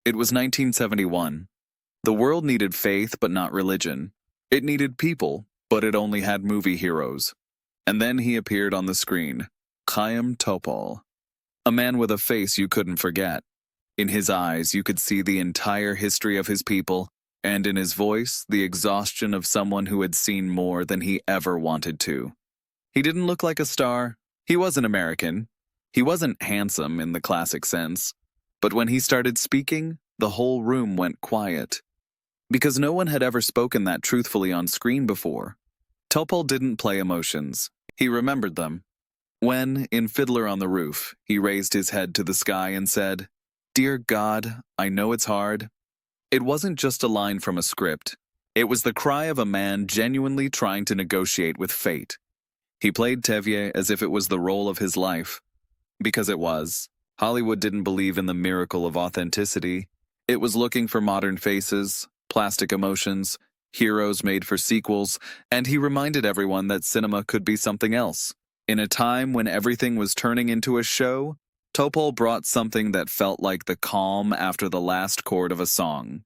It was 1971. The world needed faith, but not religion. It needed people, but it only had movie heroes. And then he appeared on the screen, Chaim Topol. A man with a face you couldn't forget. In his eyes, you could see the entire history of his people, and in his voice, the exhaustion of someone who had seen more than he ever wanted to. He didn't look like a star. He wasn't American. He wasn't handsome in the classic sense. But when he started speaking, the whole room went quiet. Because no one had ever spoken that truthfully on screen before. Topol didn't play emotions. He remembered them. When, in Fiddler on the Roof, he raised his head to the sky and said, "Dear God, I know it's hard." It wasn't just a line from a script. It was the cry of a man genuinely trying to negotiate with fate. He played Tevye as if it was the role of his life. Because it was. Hollywood didn't believe in the miracle of authenticity. It was looking for modern faces, plastic emotions, heroes made for sequels, and he reminded everyone that cinema could be something else. In a time when everything was turning into a show, Topol brought something that felt like the calm after the last chord of a song.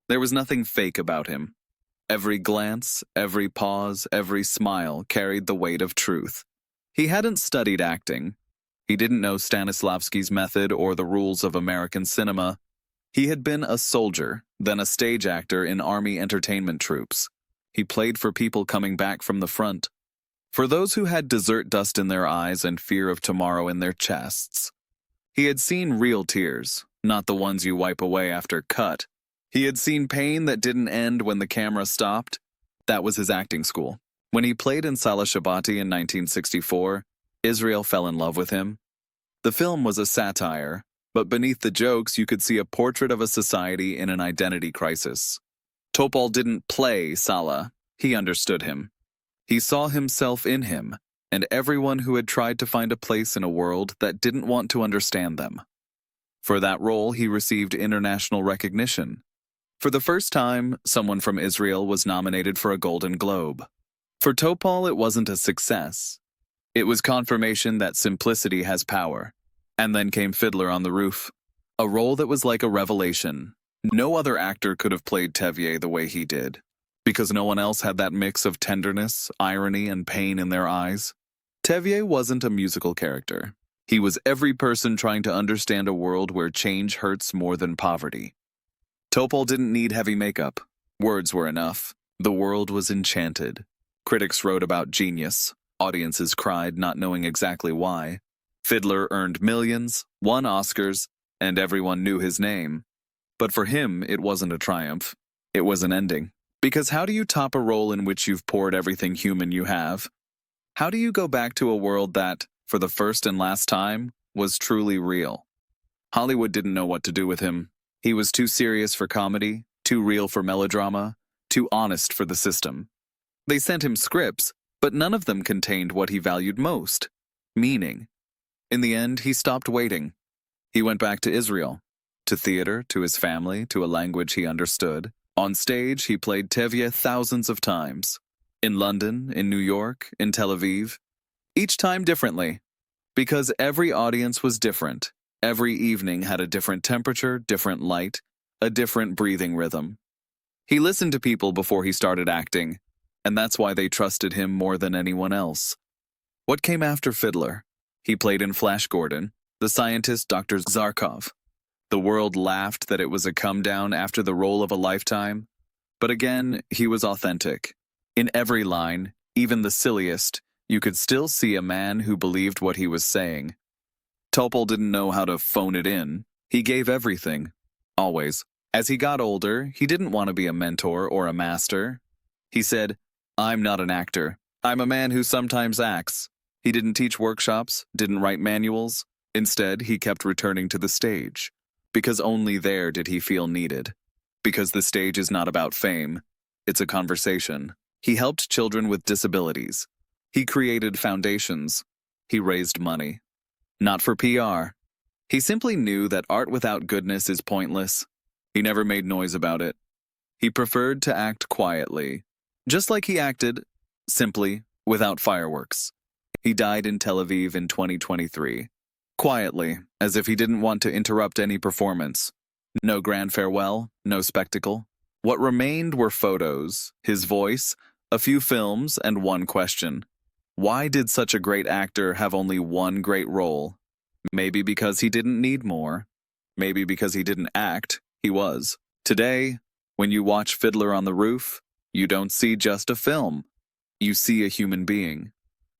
There was nothing fake about him. Every glance, every pause, every smile carried the weight of truth. He hadn't studied acting. He didn't know Stanislavski's method or the rules of American cinema. He had been a soldier, then a stage actor in army entertainment troops. He played for people coming back from the front. For those who had desert dust in their eyes and fear of tomorrow in their chests. He had seen real tears, not the ones you wipe away after cut. He had seen pain that didn't end when the camera stopped. That was his acting school. When he played in Salah Shabati in 1964, Israel fell in love with him. The film was a satire, but beneath the jokes you could see a portrait of a society in an identity crisis. Topol didn't play Salah. He understood him. He saw himself in him, and everyone who had tried to find a place in a world that didn't want to understand them. For that role, he received international recognition. For the first time, someone from Israel was nominated for a Golden Globe. For Topol, it wasn't a success. It was confirmation that simplicity has power. And then came Fiddler on the Roof, a role that was like a revelation. No other actor could have played Tevye the way he did, because no one else had that mix of tenderness, irony, and pain in their eyes. Tevye wasn't a musical character. He was every person trying to understand a world where change hurts more than poverty. Topol didn't need heavy makeup. Words were enough. The world was enchanted. Critics wrote about genius. Audiences cried, not knowing exactly why. Fiddler earned millions, won Oscars, and everyone knew his name. But for him, it wasn't a triumph. It was an ending. Because how do you top a role in which you've poured everything human you have? How do you go back to a world that, for the first and last time, was truly real? Hollywood didn't know what to do with him. He was too serious for comedy, too real for melodrama, too honest for the system. They sent him scripts, but none of them contained what he valued most: meaning. In the end, he stopped waiting. He went back to Israel, to theater, to his family, to a language he understood. On stage, he played Tevye thousands of times. In London, in New York, in Tel Aviv. Each time differently. Because every audience was different. Every evening had a different temperature, different light, a different breathing rhythm. He listened to people before he started acting, and that's why they trusted him more than anyone else. What came after Fiddler? He played in Flash Gordon, the scientist Dr. Zarkov. The world laughed that it was a come-down after the role of a lifetime. But again, he was authentic. In every line, even the silliest, you could still see a man who believed what he was saying. Topol didn't know how to phone it in. He gave everything. Always. As he got older, he didn't want to be a mentor or a master. He said, "I'm not an actor. I'm a man who sometimes acts." He didn't teach workshops, didn't write manuals. Instead, he kept returning to the stage. Because only there did he feel needed. Because the stage is not about fame. It's a conversation. He helped children with disabilities. He created foundations. He raised money. Not for PR. He simply knew that art without goodness is pointless. He never made noise about it. He preferred to act quietly. Just like he acted, simply, without fireworks. He died in Tel Aviv in 2023. Quietly, as if he didn't want to interrupt any performance. No grand farewell, no spectacle. What remained were photos, his voice, a few films, and one question. Why did such a great actor have only one great role? Maybe because he didn't need more. Maybe because he didn't act, he was. Today, when you watch Fiddler on the Roof, you don't see just a film. You see a human being.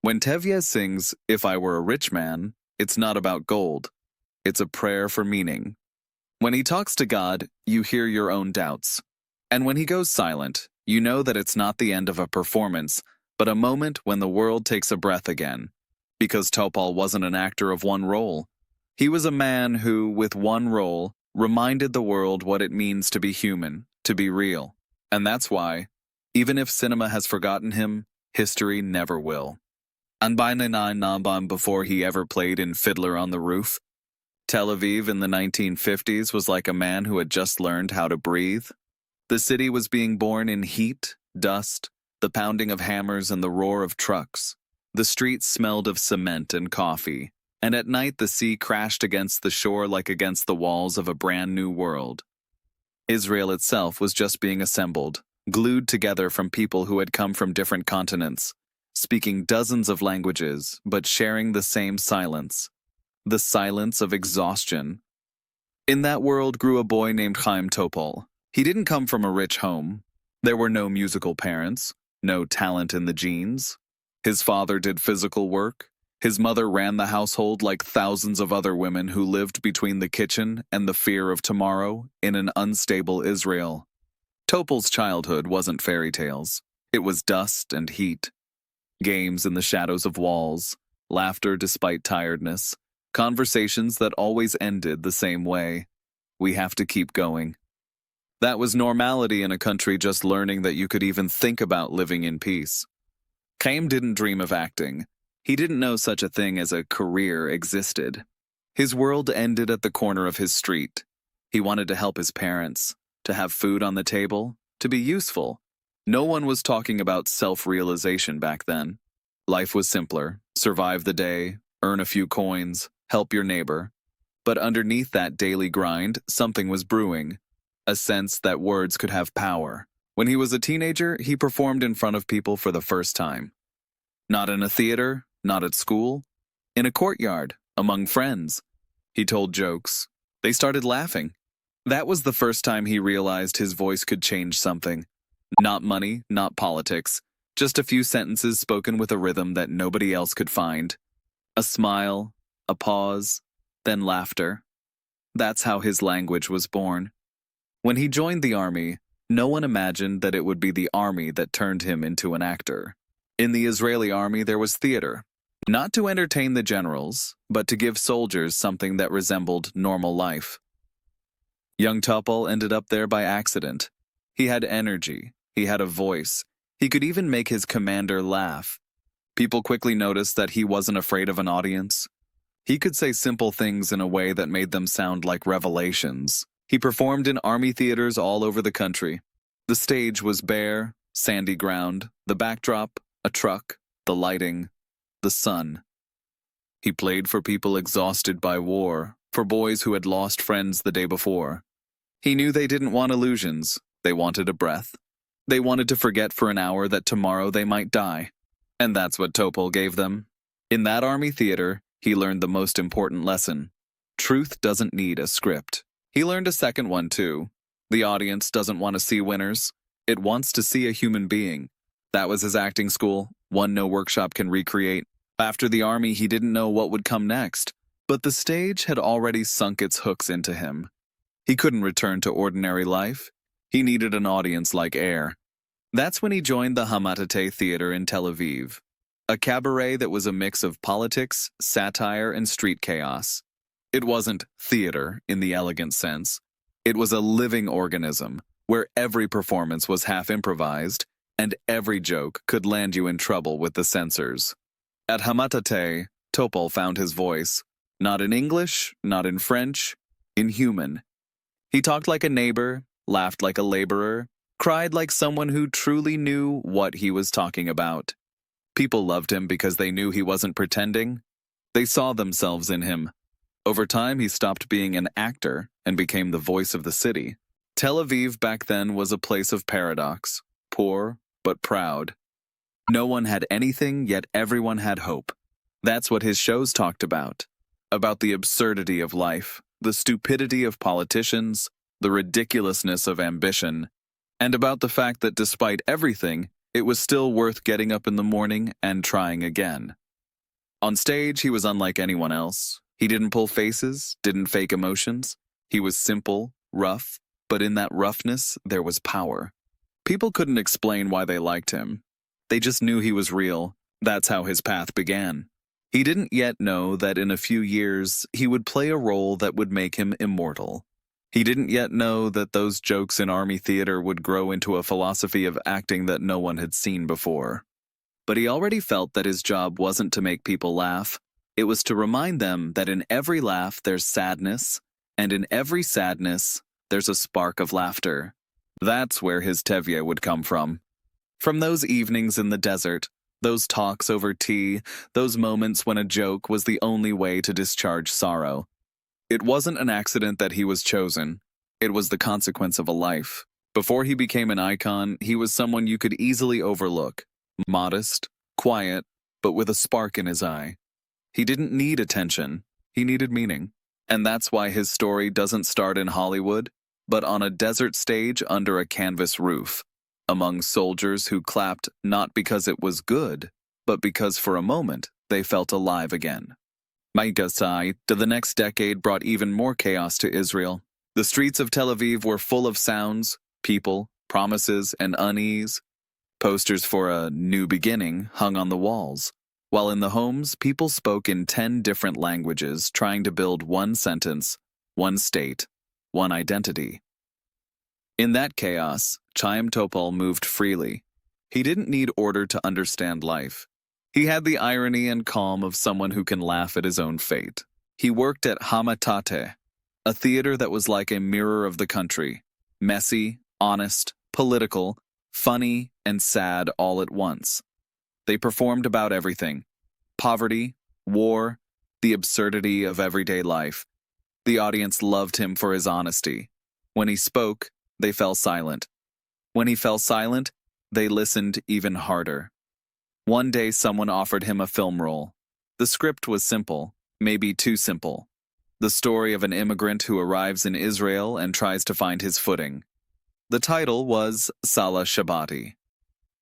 When Tevye sings, "If I Were a Rich Man," it's not about gold. It's a prayer for meaning. When he talks to God, you hear your own doubts. And when he goes silent, you know that it's not the end of a performance, but a moment when the world takes a breath again. Because Topol wasn't an actor of one role. He was a man who, with one role, reminded the world what it means to be human, to be real. And that's why, even if cinema has forgotten him, history never will. And before he ever played in Fiddler on the Roof, Tel Aviv in the 1950s was like a man who had just learned how to breathe. The city was being born in heat, dust, the pounding of hammers and the roar of trucks. The streets smelled of cement and coffee, and at night the sea crashed against the shore like against the walls of a brand new world. Israel itself was just being assembled, glued together from people who had come from different continents, speaking dozens of languages, but sharing the same silence. The silence of exhaustion. In that world grew a boy named Chaim Topol. He didn't come from a rich home. There were no musical parents, no talent in the genes. His father did physical work. His mother ran the household like thousands of other women who lived between the kitchen and the fear of tomorrow in an unstable Israel. Topol's childhood wasn't fairy tales. It was dust and heat. Games in the shadows of walls, laughter despite tiredness, conversations that always ended the same way. We have to keep going. That was normality in a country just learning that you could even think about living in peace. Chaim didn't dream of acting. He didn't know such a thing as a career existed. His world ended at the corner of his street. He wanted to help his parents, to have food on the table, to be useful. No one was talking about self-realization back then. Life was simpler. Survive the day, earn a few coins, help your neighbor. But underneath that daily grind, something was brewing. A sense that words could have power. When he was a teenager, he performed in front of people for the first time. Not in a theater, not at school. In a courtyard, among friends. He told jokes. They started laughing. That was the first time he realized his voice could change something. Not money, not politics. Just a few sentences spoken with a rhythm that nobody else could find. A smile, a pause, then laughter. That's how his language was born. When he joined the army, no one imagined that it would be the army that turned him into an actor. In the Israeli army there was theater, not to entertain the generals, but to give soldiers something that resembled normal life. Young Topol ended up there by accident. He had energy, he had a voice, he could even make his commander laugh. People quickly noticed that he wasn't afraid of an audience. He could say simple things in a way that made them sound like revelations. He performed in army theaters all over the country. The stage was bare, sandy ground, the backdrop, a truck, the lighting, the sun. He played for people exhausted by war, for boys who had lost friends the day before. He knew they didn't want illusions, they wanted a breath. They wanted to forget for an hour that tomorrow they might die. And that's what Topol gave them. In that army theater, he learned the most important lesson. Truth doesn't need a script. He learned a second one too. The audience doesn't want to see winners. It wants to see a human being. That was his acting school, one no workshop can recreate. After the army, he didn't know what would come next, but the stage had already sunk its hooks into him. He couldn't return to ordinary life. He needed an audience like air. That's when he joined the Hamatate Theater in Tel Aviv, a cabaret that was a mix of politics, satire, and street chaos. It wasn't theater in the elegant sense. It was a living organism, where every performance was half improvised, and every joke could land you in trouble with the censors. At Hamatate, Topol found his voice, not in English, not in French, in human. He talked like a neighbor, laughed like a laborer, cried like someone who truly knew what he was talking about. People loved him because they knew he wasn't pretending. They saw themselves in him. Over time, he stopped being an actor and became the voice of the city. Tel Aviv back then was a place of paradox, poor but proud. No one had anything, yet everyone had hope. That's what his shows talked about the absurdity of life, the stupidity of politicians, the ridiculousness of ambition, and about the fact that despite everything, it was still worth getting up in the morning and trying again. On stage, he was unlike anyone else. He didn't pull faces, didn't fake emotions. He was simple, rough, but in that roughness, there was power. People couldn't explain why they liked him. They just knew he was real. That's how his path began. He didn't yet know that in a few years, he would play a role that would make him immortal. He didn't yet know that those jokes in army theater would grow into a philosophy of acting that no one had seen before. But he already felt that his job wasn't to make people laugh. It was to remind them that in every laugh there's sadness, and in every sadness there's a spark of laughter. That's where his Tevye would come from. From those evenings in the desert, those talks over tea, those moments when a joke was the only way to discharge sorrow. It wasn't an accident that he was chosen. It was the consequence of a life. Before he became an icon, he was someone you could easily overlook. Modest, quiet, but with a spark in his eye. He didn't need attention. He needed meaning. And that's why his story doesn't start in Hollywood, but on a desert stage under a canvas roof, among soldiers who clapped not because it was good, but because for a moment they felt alive again. Biography, the next decade brought even more chaos to Israel. The streets of Tel Aviv were full of sounds, people, promises, and unease. Posters for a new beginning hung on the walls, while in the homes people spoke in 10 different languages trying to build one sentence, one state, one identity. In that chaos, Chaim Topol moved freely. He didn't need order to understand life. He had the irony and calm of someone who can laugh at his own fate. He worked at Hamatate, a theater that was like a mirror of the country, messy, honest, political, funny, and sad all at once. They performed about everything: poverty, war, the absurdity of everyday life. The audience loved him for his honesty. When he spoke, they fell silent. When he fell silent, they listened even harder. One day someone offered him a film role. The script was simple, maybe too simple. The story of an immigrant who arrives in Israel and tries to find his footing. The title was Salah Shabati.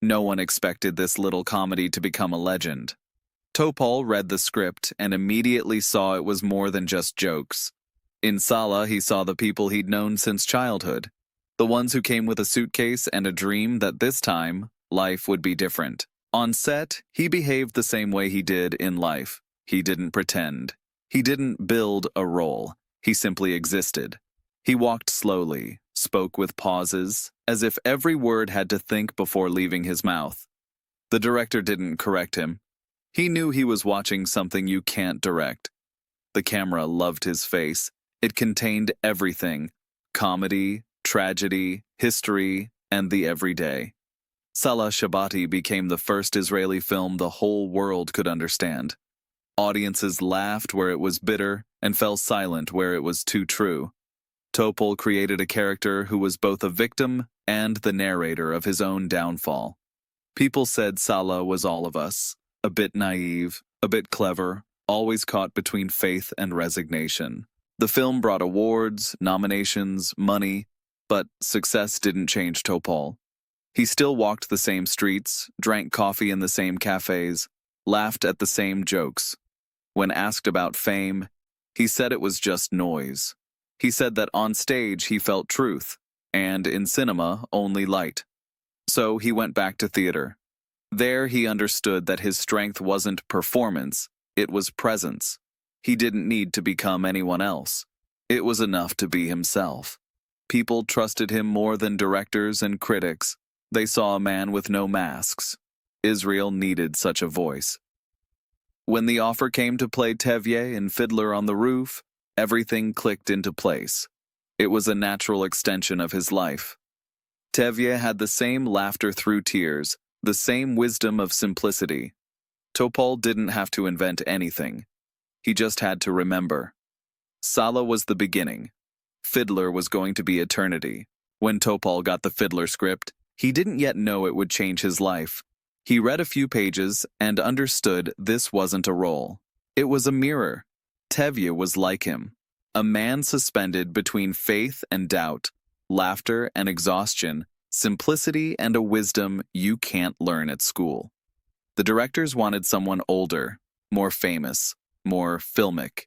No one expected this little comedy to become a legend. Topol read the script and immediately saw it was more than just jokes. In Salah, he saw the people he'd known since childhood, the ones who came with a suitcase and a dream that this time, life would be different. On set, he behaved the same way he did in life. He didn't pretend. He didn't build a role. He simply existed. He walked slowly, spoke with pauses, as if every word had to think before leaving his mouth. The director didn't correct him. He knew he was watching something you can't direct. The camera loved his face. It contained everything: comedy, tragedy, history, and the everyday. Salah Shabati became the first Israeli film the whole world could understand. Audiences laughed where it was bitter and fell silent where it was too true. Topol created a character who was both a victim and the narrator of his own downfall. People said Salah was all of us, a bit naive, a bit clever, always caught between faith and resignation. The film brought awards, nominations, money, but success didn't change Topol. He still walked the same streets, drank coffee in the same cafes, laughed at the same jokes. When asked about fame, he said it was just noise. He said that on stage he felt truth, and in cinema only light. So he went back to theater. There he understood that his strength wasn't performance, it was presence. He didn't need to become anyone else. It was enough to be himself. People trusted him more than directors and critics. They saw a man with no masks. Israel needed such a voice. When the offer came to play Tevye in Fiddler on the Roof, everything clicked into place. It was a natural extension of his life. Tevye had the same laughter through tears, the same wisdom of simplicity. Topol didn't have to invent anything. He just had to remember. Salah was the beginning. Fiddler was going to be eternity. When Topol got the Fiddler script, he didn't yet know it would change his life. He read a few pages and understood this wasn't a role. It was a mirror. Tevye was like him, a man suspended between faith and doubt, laughter and exhaustion, simplicity and a wisdom you can't learn at school. The directors wanted someone older, more famous, more filmic.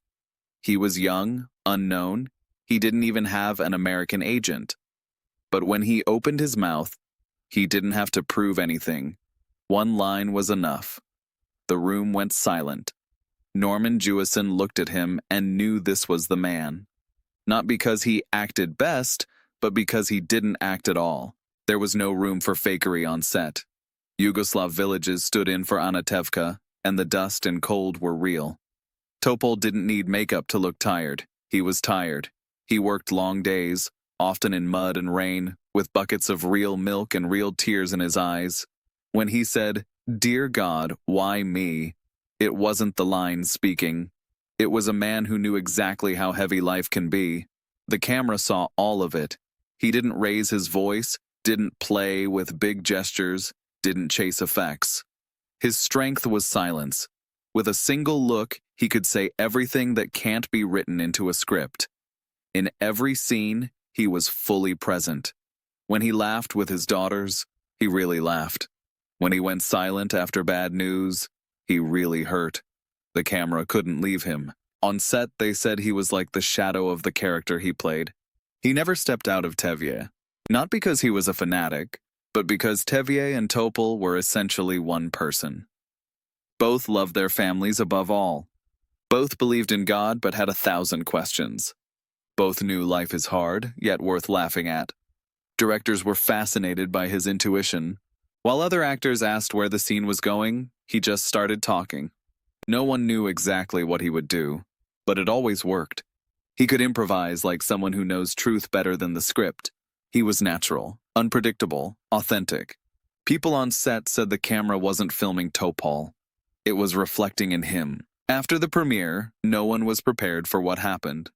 He was young, unknown. He didn't even have an American agent. But when he opened his mouth, he didn't have to prove anything. One line was enough. The room went silent. Norman Jewison looked at him and knew this was the man. Not because he acted best, but because he didn't act at all. There was no room for fakery on set. Yugoslav villages stood in for Anatevka, and the dust and cold were real. Topol didn't need makeup to look tired. He was tired. He worked long days, often in mud and rain, with buckets of real milk and real tears in his eyes. When he said, "Dear God, why me?" it wasn't the lines speaking. It was a man who knew exactly how heavy life can be. The camera saw all of it. He didn't raise his voice, didn't play with big gestures, didn't chase effects. His strength was silence. With a single look, he could say everything that can't be written into a script. In every scene, he was fully present. When he laughed with his daughters, he really laughed. When he went silent after bad news, he really hurt. The camera couldn't leave him. On set, they said he was like the shadow of the character he played. He never stepped out of Tevye. Not because he was a fanatic, but because Tevye and Topol were essentially one person. Both loved their families above all. Both believed in God but had 1,000 questions. Both knew life is hard, yet worth laughing at. Directors were fascinated by his intuition. While other actors asked where the scene was going, he just started talking. No one knew exactly what he would do, but it always worked. He could improvise like someone who knows truth better than the script. He was natural, unpredictable, authentic. People on set said the camera wasn't filming Topol. It was reflecting in him. After the premiere, no one was prepared for what happened.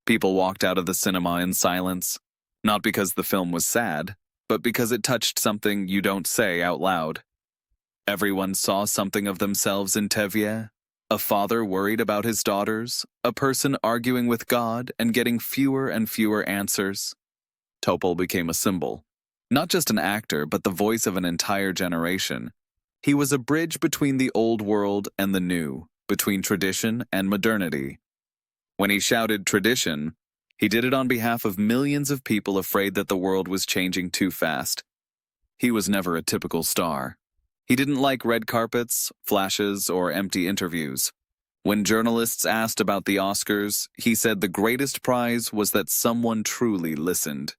People walked out of the cinema in silence, not because the film was sad, but because it touched something you don't say out loud. Everyone saw something of themselves in Tevye. A father worried about his daughters, a person arguing with God and getting fewer and fewer answers. Topol became a symbol. Not just an actor, but the voice of an entire generation. He was a bridge between the old world and the new, between tradition and modernity. When he shouted tradition, he did it on behalf of millions of people afraid that the world was changing too fast. He was never a typical star. He didn't like red carpets, flashes, or empty interviews. When journalists asked about the Oscars, he said the greatest prize was that someone truly listened.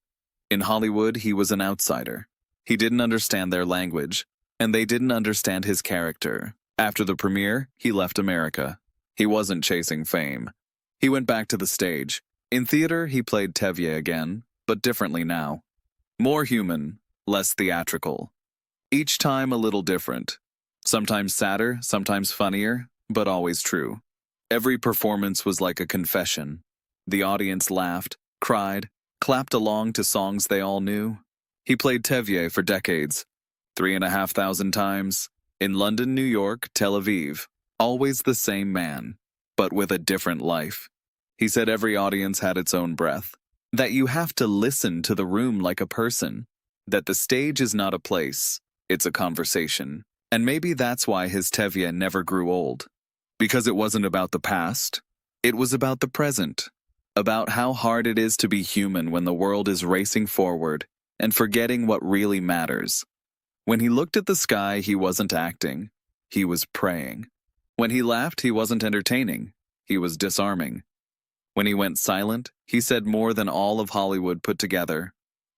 In Hollywood, he was an outsider. He didn't understand their language, and they didn't understand his character. After the premiere, he left America. He wasn't chasing fame. He went back to the stage. In theater, he played Tevye again, but differently now. More human, less theatrical. Each time a little different. Sometimes sadder, sometimes funnier, but always true. Every performance was like a confession. The audience laughed, cried, clapped along to songs they all knew. He played Tevye for decades, 3,500 times, in London, New York, Tel Aviv. Always the same man, but with a different life. He said every audience had its own breath, that you have to listen to the room like a person, that the stage is not a place, it's a conversation. And maybe that's why his Tevye never grew old. Because it wasn't about the past, it was about the present, about how hard it is to be human when the world is racing forward and forgetting what really matters. When he looked at the sky, he wasn't acting, he was praying. When he laughed, he wasn't entertaining, he was disarming. When he went silent, he said more than all of Hollywood put together.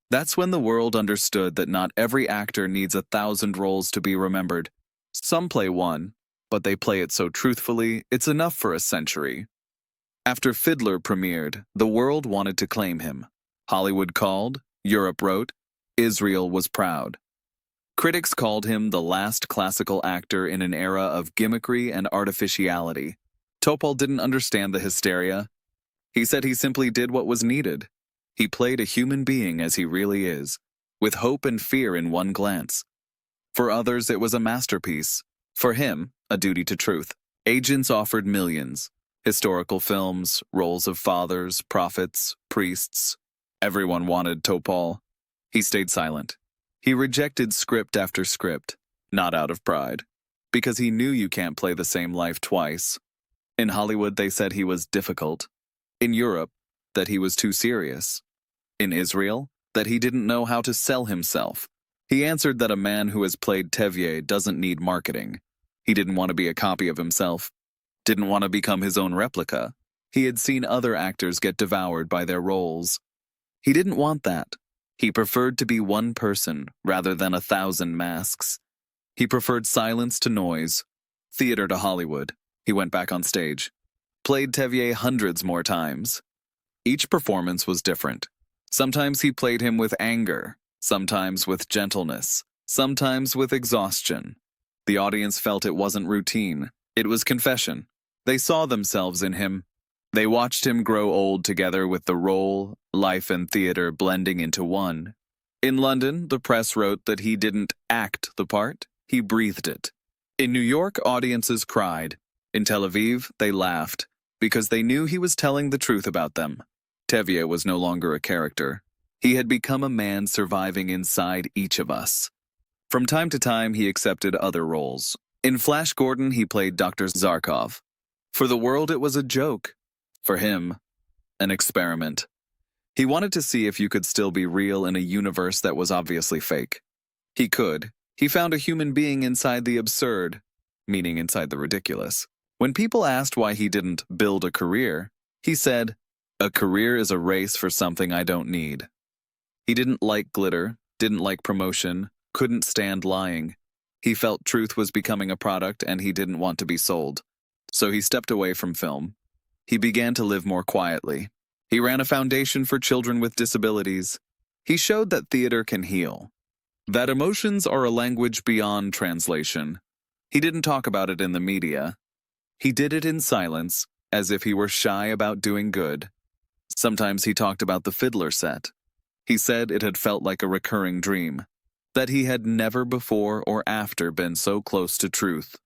That's when the world understood that not every actor needs 1,000 roles to be remembered. Some play one, but they play it so truthfully, it's enough for a century. After Fiddler premiered, the world wanted to claim him. Hollywood called, Europe wrote, Israel was proud. Critics called him the last classical actor in an era of gimmickry and artificiality. Topol didn't understand the hysteria. He said he simply did what was needed. He played a human being as he really is, with hope and fear in one glance. For others, it was a masterpiece. For him, a duty to truth. Agents offered millions. Historical films, roles of fathers, prophets, priests. Everyone wanted Topol. He stayed silent. He rejected script after script, not out of pride, because he knew you can't play the same life twice. In Hollywood, they said he was difficult. In Europe, that he was too serious. In Israel, that he didn't know how to sell himself. He answered that a man who has played Tevye doesn't need marketing. He didn't want to be a copy of himself, didn't want to become his own replica. He had seen other actors get devoured by their roles. He didn't want that. He preferred to be one person rather than 1,000 masks. He preferred silence to noise, theater to Hollywood. He went back on stage, played Tevye hundreds more times. Each performance was different. Sometimes he played him with anger, sometimes with gentleness, sometimes with exhaustion. The audience felt it wasn't routine. It was confession. They saw themselves in him. They watched him grow old together with the role, life, and theater blending into one. In London, the press wrote that he didn't act the part, he breathed it. In New York, audiences cried. In Tel Aviv, they laughed, because they knew he was telling the truth about them. Tevye was no longer a character. He had become a man surviving inside each of us. From time to time, he accepted other roles. In Flash Gordon, he played Dr. Zarkov. For the world, it was a joke. For him, an experiment. He wanted to see if you could still be real in a universe that was obviously fake. He could. He found a human being inside the absurd, meaning inside the ridiculous. When people asked why he didn't build a career, he said, "A career is a race for something I don't need." He didn't like glitter, didn't like promotion, couldn't stand lying. He felt truth was becoming a product and he didn't want to be sold. So he stepped away from film. He began to live more quietly. He ran a foundation for children with disabilities. He showed that theater can heal, that emotions are a language beyond translation. He didn't talk about it in the media. He did it in silence, as if he were shy about doing good. Sometimes he talked about the Fiddler set. He said it had felt like a recurring dream, that he had never before or after been so close to truth.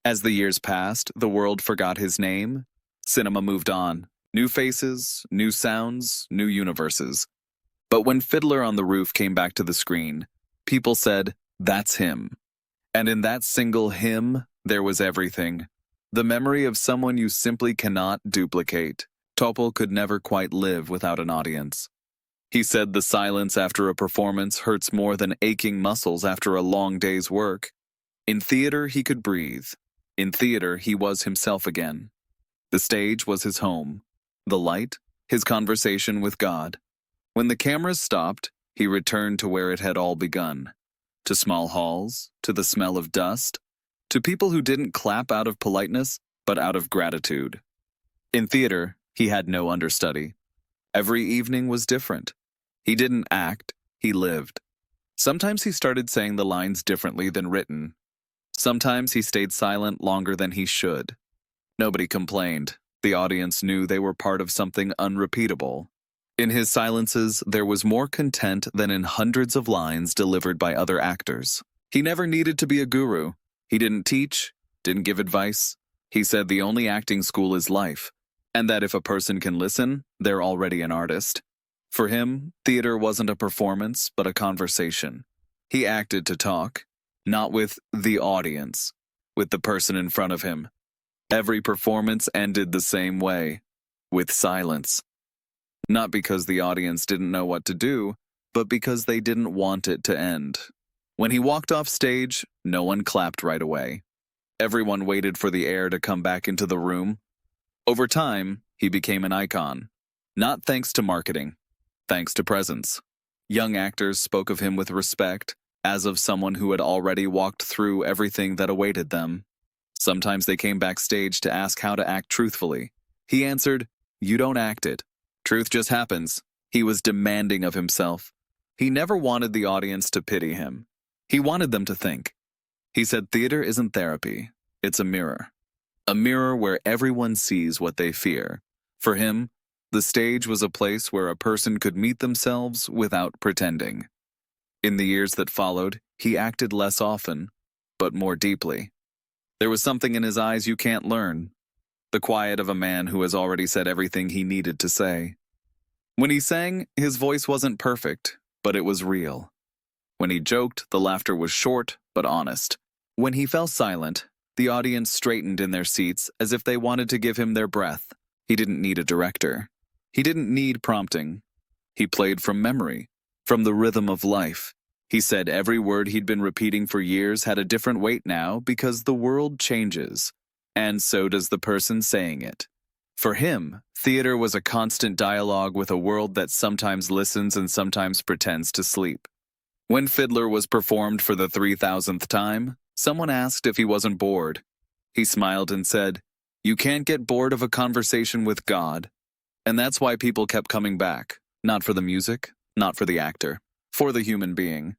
As the years passed, the world forgot his name. Cinema moved on. New faces, new sounds, new universes. But when Fiddler on the Roof came back to the screen, people said, "That's him." And in that single him, there was everything. The memory of someone you simply cannot duplicate. Topol could never quite live without an audience. He said the silence after a performance hurts more than aching muscles after a long day's work. In theater, he could breathe. In theater, he was himself again. The stage was his home. The light, his conversation with God. When the cameras stopped, he returned to where it had all begun. To small halls, to the smell of dust, to people who didn't clap out of politeness, but out of gratitude. In theater, he had no understudy. Every evening was different. He didn't act, he lived. Sometimes he started saying the lines differently than written. Sometimes he stayed silent longer than he should. Nobody complained. The audience knew they were part of something unrepeatable. In his silences, there was more content than in hundreds of lines delivered by other actors. He never needed to be a guru. He didn't teach, didn't give advice. He said the only acting school is life, and that if a person can listen, they're already an artist. For him, theater wasn't a performance, but a conversation. He acted to talk, not with the audience, with the person in front of him. Every performance ended the same way, with silence. Not because the audience didn't know what to do, but because they didn't want it to end. When he walked off stage, no one clapped right away. Everyone waited for the air to come back into the room. Over time, he became an icon. Not thanks to marketing, thanks to presence. Young actors spoke of him with respect, as of someone who had already walked through everything that awaited them. Sometimes they came backstage to ask how to act truthfully. He answered, "You don't act it. Truth just happens." He was demanding of himself. He never wanted the audience to pity him. He wanted them to think. He said theater isn't therapy, it's a mirror. A mirror where everyone sees what they fear. For him, The stage was a place where a person could meet themselves without pretending. In the years that followed, he acted less often, but more deeply. There was something in his eyes you can't learn, the quiet of a man who has already said everything he needed to say. When he sang, his voice wasn't perfect, but it was real. When he joked, the laughter was short but honest. When he fell silent, the audience straightened in their seats as if they wanted to give him their breath. He didn't need a director. He didn't need prompting. He played from memory, from the rhythm of life. He said every word he'd been repeating for years had a different weight now because the world changes, and so does the person saying it. For him, theater was a constant dialogue with a world that sometimes listens and sometimes pretends to sleep. When Fiddler was performed for the 3,000th time, someone asked if he wasn't bored. He smiled and said, "You can't get bored of a conversation with God." And that's why people kept coming back, not for the music, not for the actor, for the human being.